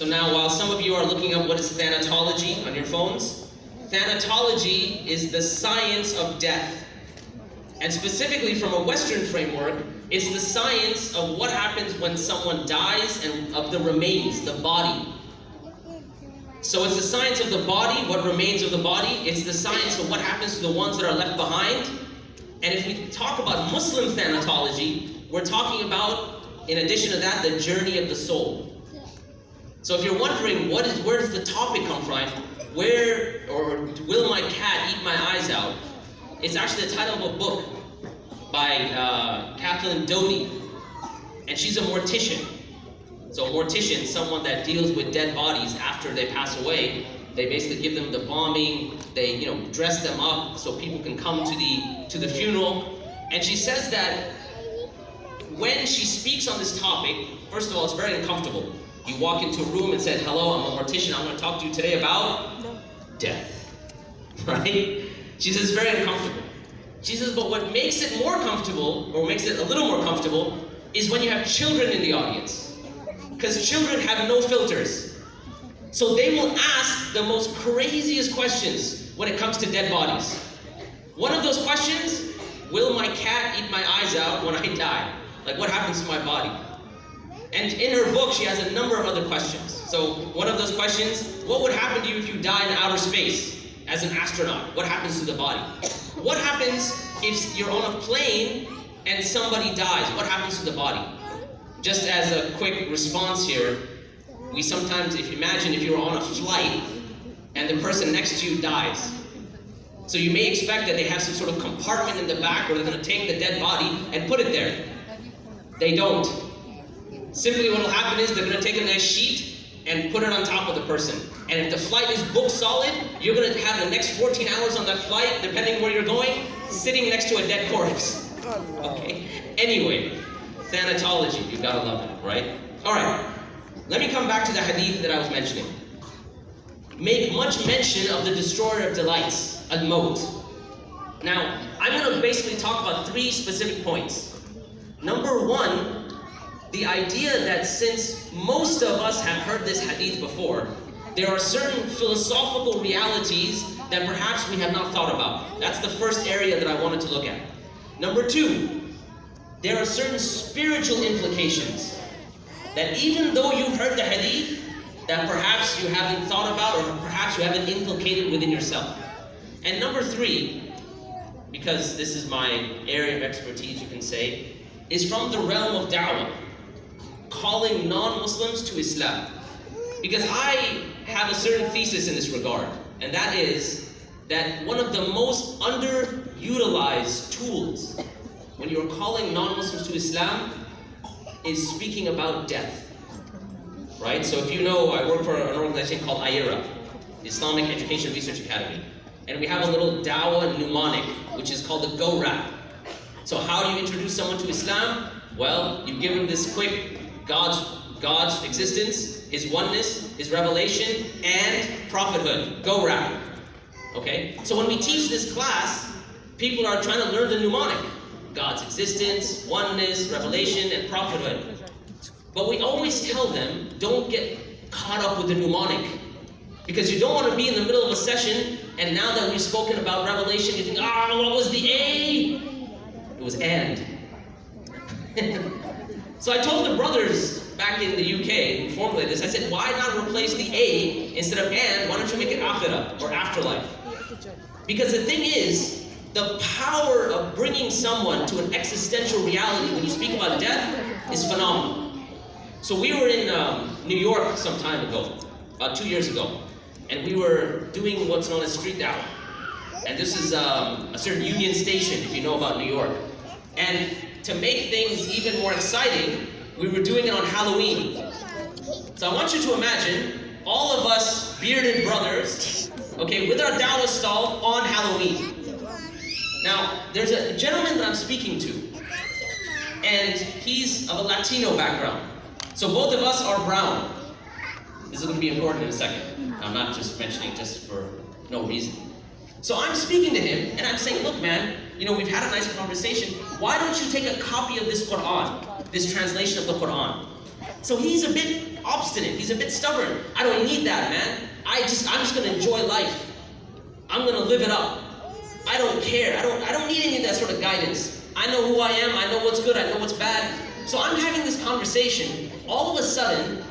So now, while some of you are looking up what is thanatology on your phones, thanatology is the science of death. And specifically from a Western framework, it's the science of what happens when someone dies and of the remains, the body. So it's the science of the body, what remains of the body. It's the science of what happens to the ones that are left behind. And if we talk about Muslim thanatology, we're talking about, in addition to that, the journey of the soul. So if you're wondering where does the topic come from, where or will my cat eat my eyes out, it's actually the title of a book by Kathleen Doty, and she's a mortician. So a mortician, someone that deals with dead bodies after they pass away. They basically give them the bombing, they dress them up so people can come to the funeral. And she says that when she speaks on this topic, first of all, it's very uncomfortable. You walk into a room and said, "Hello, I'm a mortician. I'm going to talk to you today about death." Right? She says it's very uncomfortable. She says, but what makes it more comfortable, or makes it a little more comfortable, is when you have children in the audience. Because children have no filters. So they will ask the most craziest questions when it comes to dead bodies. One of those questions, will my cat eat my eyes out when I die? Like, what happens to my body? And in her book, she has a number of other questions. So one of those questions, what would happen to you if you die in outer space as an astronaut? What happens to the body? What happens if you're on a plane and somebody dies? What happens to the body? Just as a quick response here, we sometimes, if you're on a flight and the person next to you dies. So you may expect that they have some sort of compartment in the back where they're going to take the dead body and put it there. They don't. Simply what will happen is they're going to take a nice sheet and put it on top of the person. And if the flight is booked solid, you're going to have the next 14 hours on that flight, depending where you're going, sitting next to a dead corpse. Okay? Anyway, thanatology, you've got to love it, right? Alright, let me come back to the hadith that I was mentioning. Make much mention of the destroyer of delights, al-maut. Now, I'm going to basically talk about 3 specific points. Number 1, the idea that since most of us have heard this hadith before, there are certain philosophical realities that perhaps we have not thought about. That's the first area that I wanted to look at. Number 2, there are certain spiritual implications that even though you've heard the hadith, that perhaps you haven't thought about or perhaps you haven't inculcated within yourself. And number 3, because this is my area of expertise, you can say, is from the realm of da'wah, calling non-Muslims to Islam. Because I have a certain thesis in this regard, and that is that one of the most underutilized tools when you're calling non-Muslims to Islam is speaking about death. Right? So if you know, I work for an organization called ICNA, Islamic Education Research Academy. And we have a little da'wah mnemonic, which is called the Go Rap. So how do you introduce someone to Islam? Well, you give them this quick God's existence, His oneness, His revelation, and prophethood. Go Rap. Okay? So when we teach this class, people are trying to learn the mnemonic. God's existence, oneness, revelation, and prophethood. But we always tell them, don't get caught up with the mnemonic. Because you don't want to be in the middle of a session, and now that we've spoken about revelation, you think, what was the A? It was and. So I told the brothers back in the UK who formulated this, I said, why not replace the A instead of and? Why don't you make it akhirah, or afterlife? Because the thing is, the power of bringing someone to an existential reality when you speak about death is phenomenal. So we were in New York some time ago, about 2 years ago, and we were doing what's known as street da'wah. And this is a certain Union Station, if you know about New York. And to make things even more exciting, we were doing it on Halloween. So I want you to imagine all of us bearded brothers, okay, with our da'wah stall on Halloween. Now, there's a gentleman that I'm speaking to, and he's of a Latino background. So both of us are brown. This is going to be important in a second. I'm not just mentioning just for no reason. So I'm speaking to him, and I'm saying, look, man, we've had a nice conversation. Why don't you take a copy of this Quran, this translation of the Quran? So he's a bit obstinate. He's a bit stubborn. I don't need that, man. I'm just gonna enjoy life. I'm gonna live it up. I don't care. I don't need any of that sort of guidance. I know who I am. I know what's good. I know what's bad. So I'm having this conversation. All of a sudden,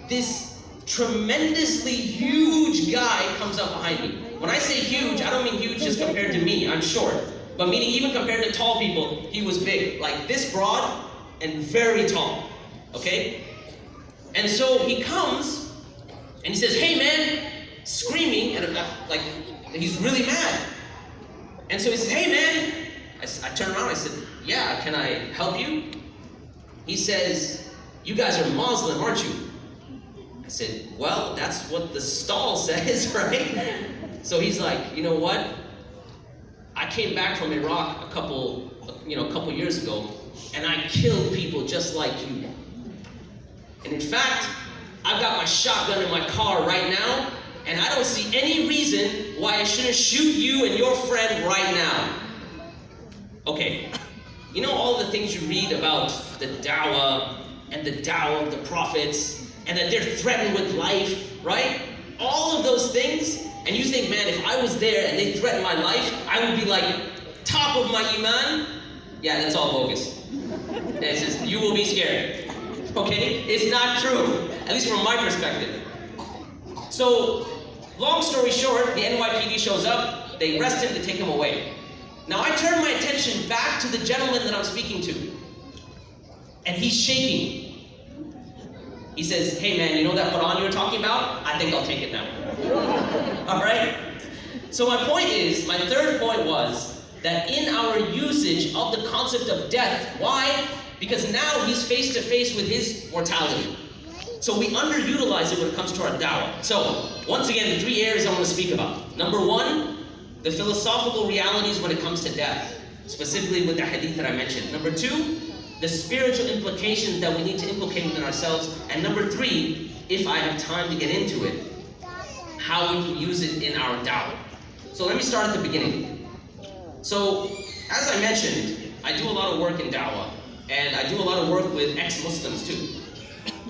this tremendously huge guy comes up behind me. When I say huge, I don't mean huge just compared to me. I'm short. But meaning even compared to tall people, he was big. Like this broad and very tall. Okay? And so he comes and he says, "Hey man," screaming, and like he's really mad. And so he says, "Hey man." I turn around, I said, "Yeah, can I help you?" He says, "You guys are Muslim, aren't you?" I said, "Well, that's what the stall says, right?" So he's like, "You know what? I came back from Iraq a couple years ago, and I killed people just like you. And in fact, I've got my shotgun in my car right now, and I don't see any reason why I shouldn't shoot you and your friend right now." Okay, you know all the things you read about the da'wah and the da'wah of the prophets, and that they're threatened with life, right? All of those things, and you think, man, if I was there and they threatened my life, I would be like, top of my iman. Yeah, that's all bogus. It's just, you will be scared. Okay? It's not true, at least from my perspective. So, long story short, the NYPD shows up, they arrest him, they take him away. Now I turn my attention back to the gentleman that I'm speaking to, and he's shaking. He says, "Hey man, you know that Quran you were talking about? I think I'll take it now." Alright? So my third point was, that in our usage of the concept of death, why? Because now he's face to face with his mortality. So we underutilize it when it comes to our da'wah. So, once again, the 3 areas I want to speak about. Number 1, the philosophical realities when it comes to death, specifically with the hadith that I mentioned. Number 2, the spiritual implications that we need to implicate within ourselves. And number 3, if I have time to get into it, how we can use it in our da'wah. So let me start at the beginning. So, as I mentioned, I do a lot of work in da'wah, and I do a lot of work with ex-Muslims too.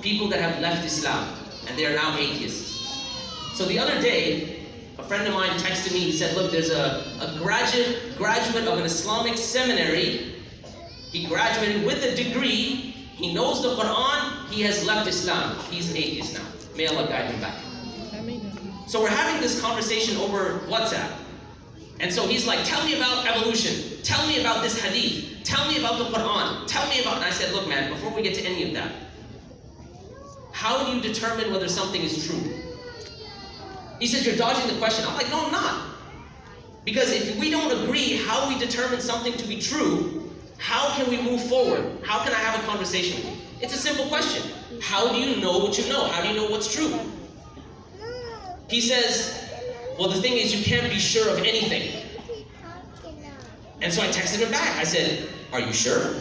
People that have left Islam, and they are now atheists. So the other day, a friend of mine texted me, he said, "Look, there's a graduate of an Islamic seminary. He graduated with a degree, he knows the Quran, he has left Islam. He's an atheist now. May Allah guide him back." So we're having this conversation over WhatsApp. And so he's like, "Tell me about evolution. Tell me about this hadith. Tell me about the Quran. Tell me about..." And I said, "Look man, before we get to any of that, how do you determine whether something is true?" He says, "You're dodging the question." I'm like, "No, I'm not. Because if we don't agree how we determine something to be true, how can we move forward? How can I have a conversation with you?" It's a simple question. How do you know what you know? How do you know what's true? He says, "Well, the thing is, you can't be sure of anything." And so I texted him back. I said, "Are you sure?"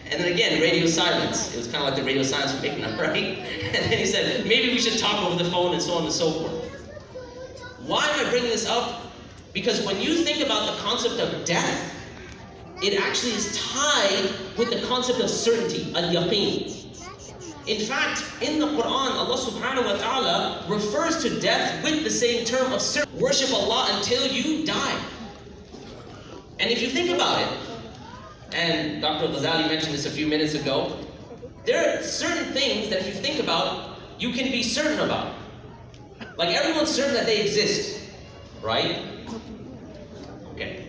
And then again, radio silence. It was kind of like the radio silence from ICNA, right? And then he said, "Maybe we should talk over the phone," and so on and so forth. Why am I bringing this up? Because when you think about the concept of death, it actually is tied with the concept of certainty, al-yaqeen. In fact, in the Quran, Allah subhanahu wa ta'ala refers to death with the same term of certainty. Worship Allah until you die. And if you think about it, and Dr. Ghazali mentioned this a few minutes ago, there are certain things that if you think about, you can be certain about. Like everyone's certain that they exist, right? Okay.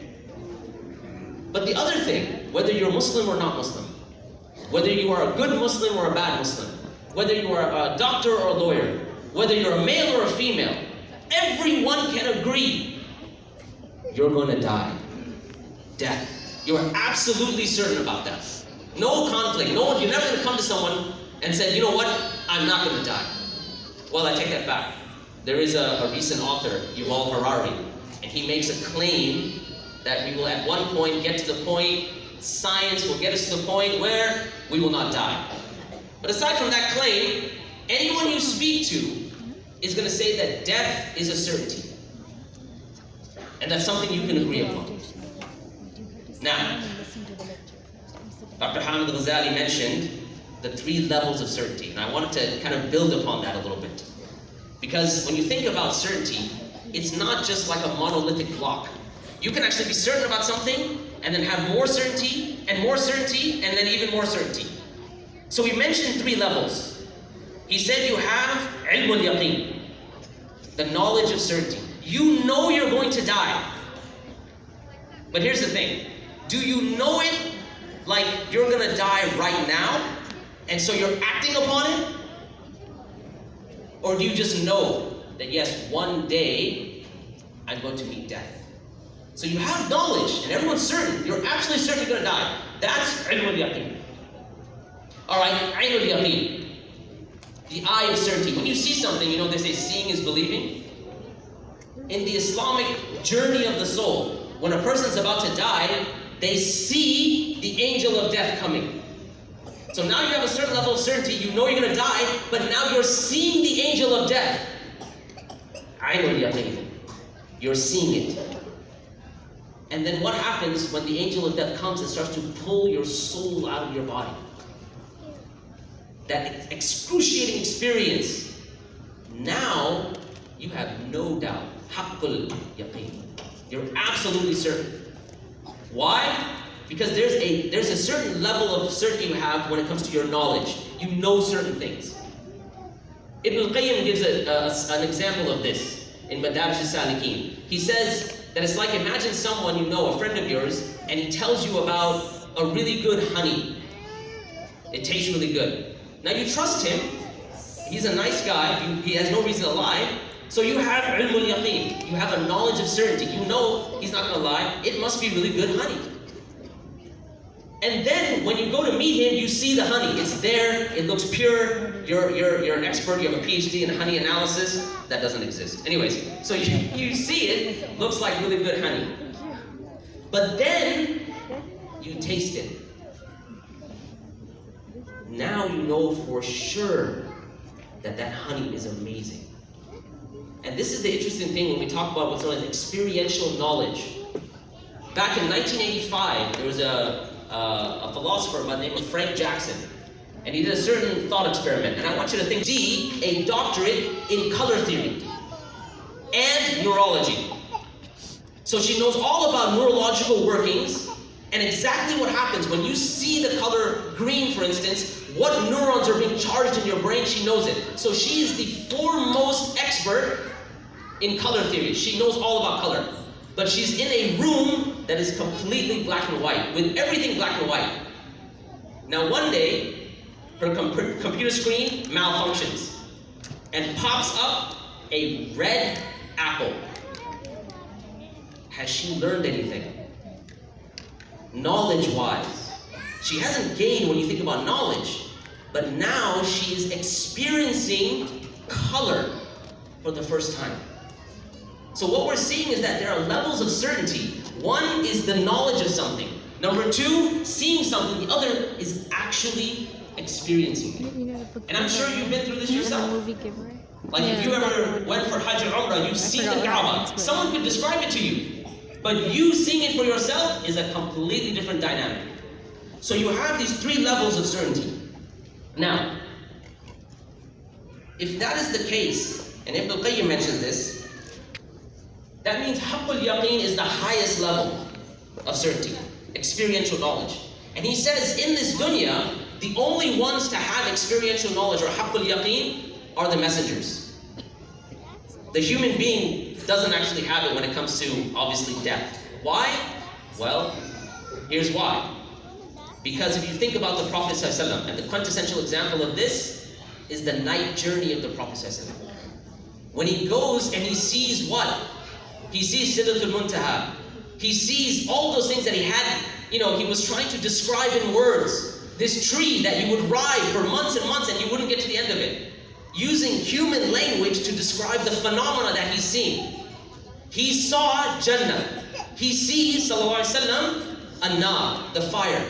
But the other thing, whether you're Muslim or not Muslim, whether you are a good Muslim or a bad Muslim, whether you are a doctor or a lawyer, whether you're a male or a female, everyone can agree you're going to die. Death. You're absolutely certain about that. No conflict. No, you're never going to come to someone and say, "You know what? I'm not going to die." Well, I take that back. There is a recent author, Yuval Harari, and he makes a claim that we will at one point get to the point, science will get us to the point where we will not die. But aside from that claim, anyone you speak to is going to say that death is a certainty. And that's something you can agree upon. Now, Dr. Hamid Ghazali mentioned the 3 levels of certainty. And I wanted to kind of build upon that a little bit. Because when you think about certainty, it's not just like a monolithic block. You can actually be certain about something, and then have more certainty, and then even more certainty. So we mentioned 3 levels. He said you have ilm al-yaqeen, the knowledge of certainty. You know you're going to die. But here's the thing. Do you know it like you're going to die right now, and so you're acting upon it? Or do you just know that yes, one day I'm going to meet death? So you have knowledge, and everyone's certain. You're absolutely certain you're going to die. That's ilm al-yaqeen. Alright, ayn al-yaqeen. The eye of certainty. When you see something, you know they say seeing is believing. In the Islamic journey of the soul, when a person's about to die, they see the angel of death coming. So now you have a certain level of certainty, you know you're going to die, but now you're seeing the angel of death. Ayn al-yaqeen. You're seeing it. And then what happens when the angel of death comes and starts to pull your soul out of your body? That excruciating experience. Now you have no doubt. Haqqul yaqeen. You're absolutely certain. Why? Because there's a certain level of certainty you have when it comes to your knowledge. You know certain things. Ibn al-Qayyim gives an example of this in Madarij al-Salikin. He says that it's like, imagine someone you know, a friend of yours, and he tells you about a really good honey. It tastes really good. Now you trust him. He's a nice guy. He has no reason to lie. So you have ilm al-yaqeen. You have a knowledge of certainty. You know he's not going to lie. It must be really good honey. And then when you go to meet him, you see the honey. It's there. It looks pure. You're an expert. You have a PhD in honey analysis. That doesn't exist. Anyways, so you see it. Looks like really good honey. But then you taste it. Now you know for sure that that honey is amazing. And this is the interesting thing when we talk about what's known as experiential knowledge. Back in 1985, there was a philosopher by the name of Frank Jackson. And he did a certain thought experiment. And I want you to think, D, a doctorate in color theory and neurology. So she knows all about neurological workings and exactly what happens when you see the color green, for instance, what neurons are being charged in your brain, she knows it. So she is the foremost expert in color theory. She knows all about color. But she's in a room that is completely black and white, with everything black and white. Now one day, her computer screen malfunctions and pops up a red apple. Has she learned anything? Knowledge-wise. She hasn't gained when you think about knowledge, but now she is experiencing color for the first time. So what we're seeing is that there are levels of certainty. One is the knowledge of something. Number 2, seeing something. The other is actually experiencing it. And I'm sure you've been through this yourself. Like if you ever went for Hajj or Umrah, you've seen the Kaaba. Someone could describe it to you. But you seeing it for yourself is a completely different dynamic. So you have these 3 levels of certainty. Now, if that is the case, and Ibn al-Qayyim mentions this, that means haqqul yaqeen is the highest level of certainty, experiential knowledge. And he says in this dunya, the only ones to have experiential knowledge or haqqul yaqeen are the messengers. The human being doesn't actually have it when it comes to, obviously, death. Why? Well, here's why. Because if you think about the Prophet ﷺ, and the quintessential example of this is the night journey of the Prophet ﷺ. When he goes and he sees what? He sees Sidratul Muntaha. He sees all those things that he had, he was trying to describe in words. This tree that you would ride for months and months and you wouldn't get to the end of it. Using human language to describe the phenomena that he's seeing. He saw Jannah. He sees, sallallahu alaihi wasallam, an-nar, the fire.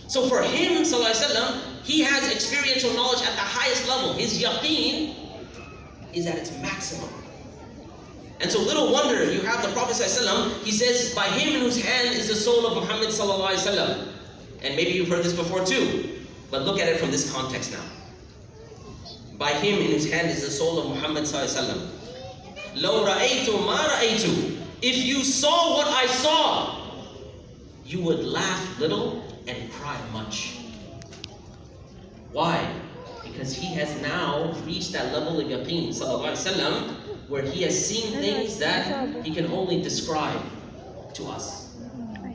So for him, sallallahu alaihi wasallam, he has experiential knowledge at the highest level. His yaqeen is at its maximum. And so little wonder you have the Prophet ﷺ, he says, by him in whose hand is the soul of Muhammad sallallahu alaihi wasallam. And maybe you've heard this before too. But look at it from this context now. By him, in his hand is the soul of Muhammad sallallahu alaihi wasallam. لَوْ رَأَيْتُ مَا رَأَيْتُ. If you saw what I saw, you would laugh little and cry much. Why? Because he has now reached that level of yaqeen, sallallahu alaihi wasallam, where he has seen things that he can only describe to us.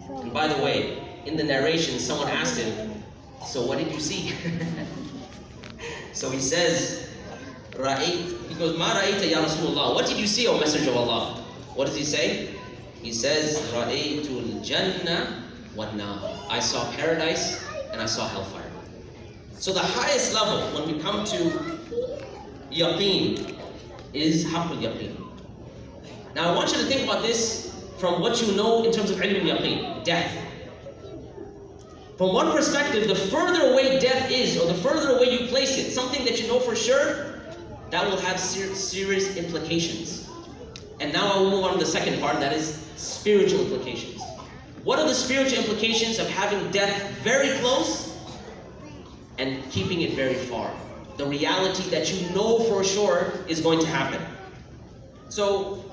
And by the way, in the narration, someone asked him, so what did you see? So he says, Ra'ayt, he goes, Ma ra'ayta ya Rasulullah. What did you see, O Messenger of Allah? What does he say? He says, Ra'aytul Jannah wan nar. I saw paradise and I saw hellfire. So the highest level when we come to yaqeen is haqqul yaqeen. Now I want you to think about this from what you know in terms of ilm yaqeen, death. From one perspective, the further away death is, or the further away you place it, something that you know for sure, that will have serious implications. And now I will move on to the second part, that is spiritual implications. What are the spiritual implications of having death very close and keeping it very far? The reality that you know for sure is going to happen. So